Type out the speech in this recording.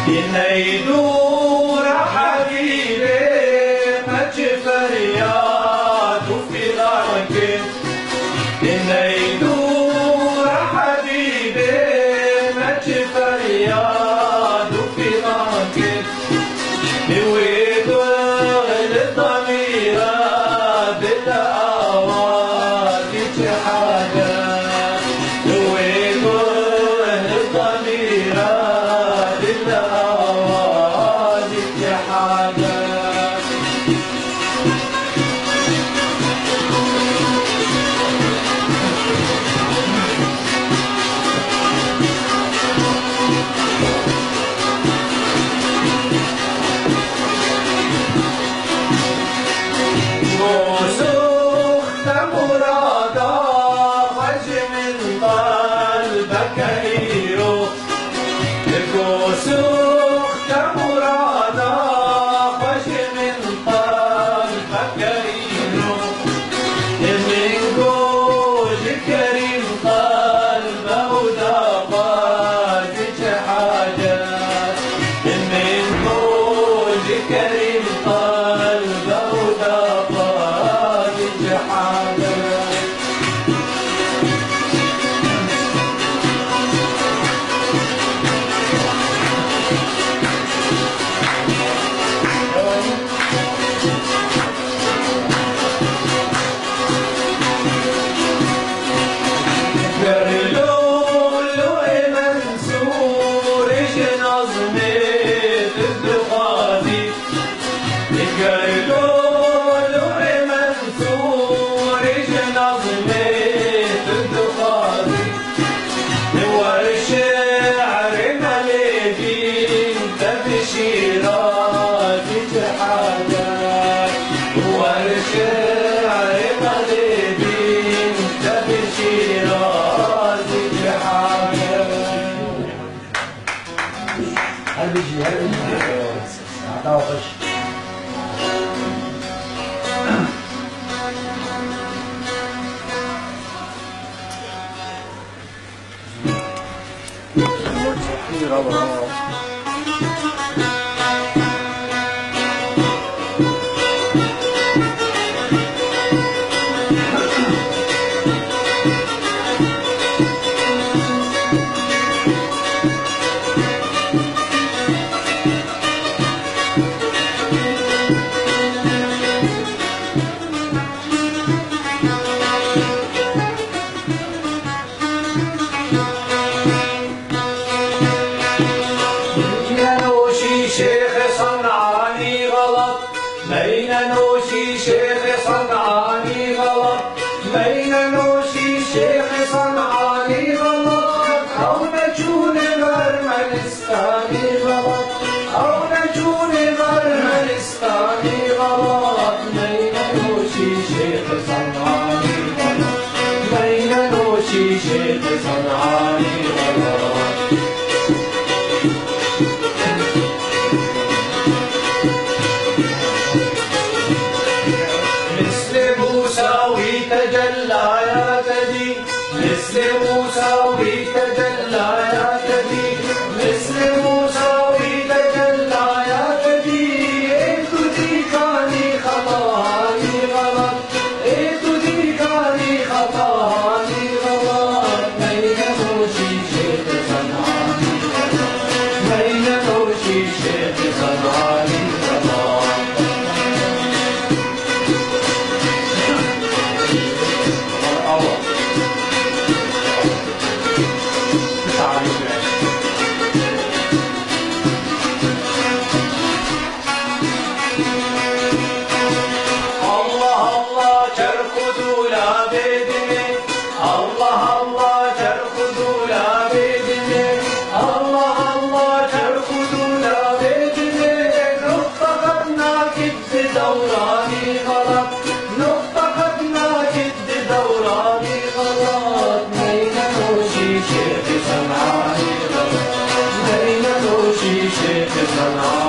ينيدور حبيبي مجف رياض في ضرك ينيدور حبيبي مجف رياض في ضرك نويدو للضمير بالأواد جحادا نويدو للضمير بالأواد جحادا كريم قلبه ودفاق جحاله بين نوشي شيخ صنعاني غلط بين نوشي شيخ صنعاني غلط أو نجون برمنستاني غلط أو نجون برمنستاني غلط بين نوشي شيخ صنعاني غلط بين نوشي شيخ صنعاني غلط مثل موسى ويتجلى يا تدي مثل موسى ويتجلى يا تدي تدي كاني خطاني غلط تدي كاني خطاني غلط بين نوشي شيخ صنعاني غلط بين نوشي شيخ صنعاني غلط شيخ صنعاني غلط بين نوشي شيخ صنعاني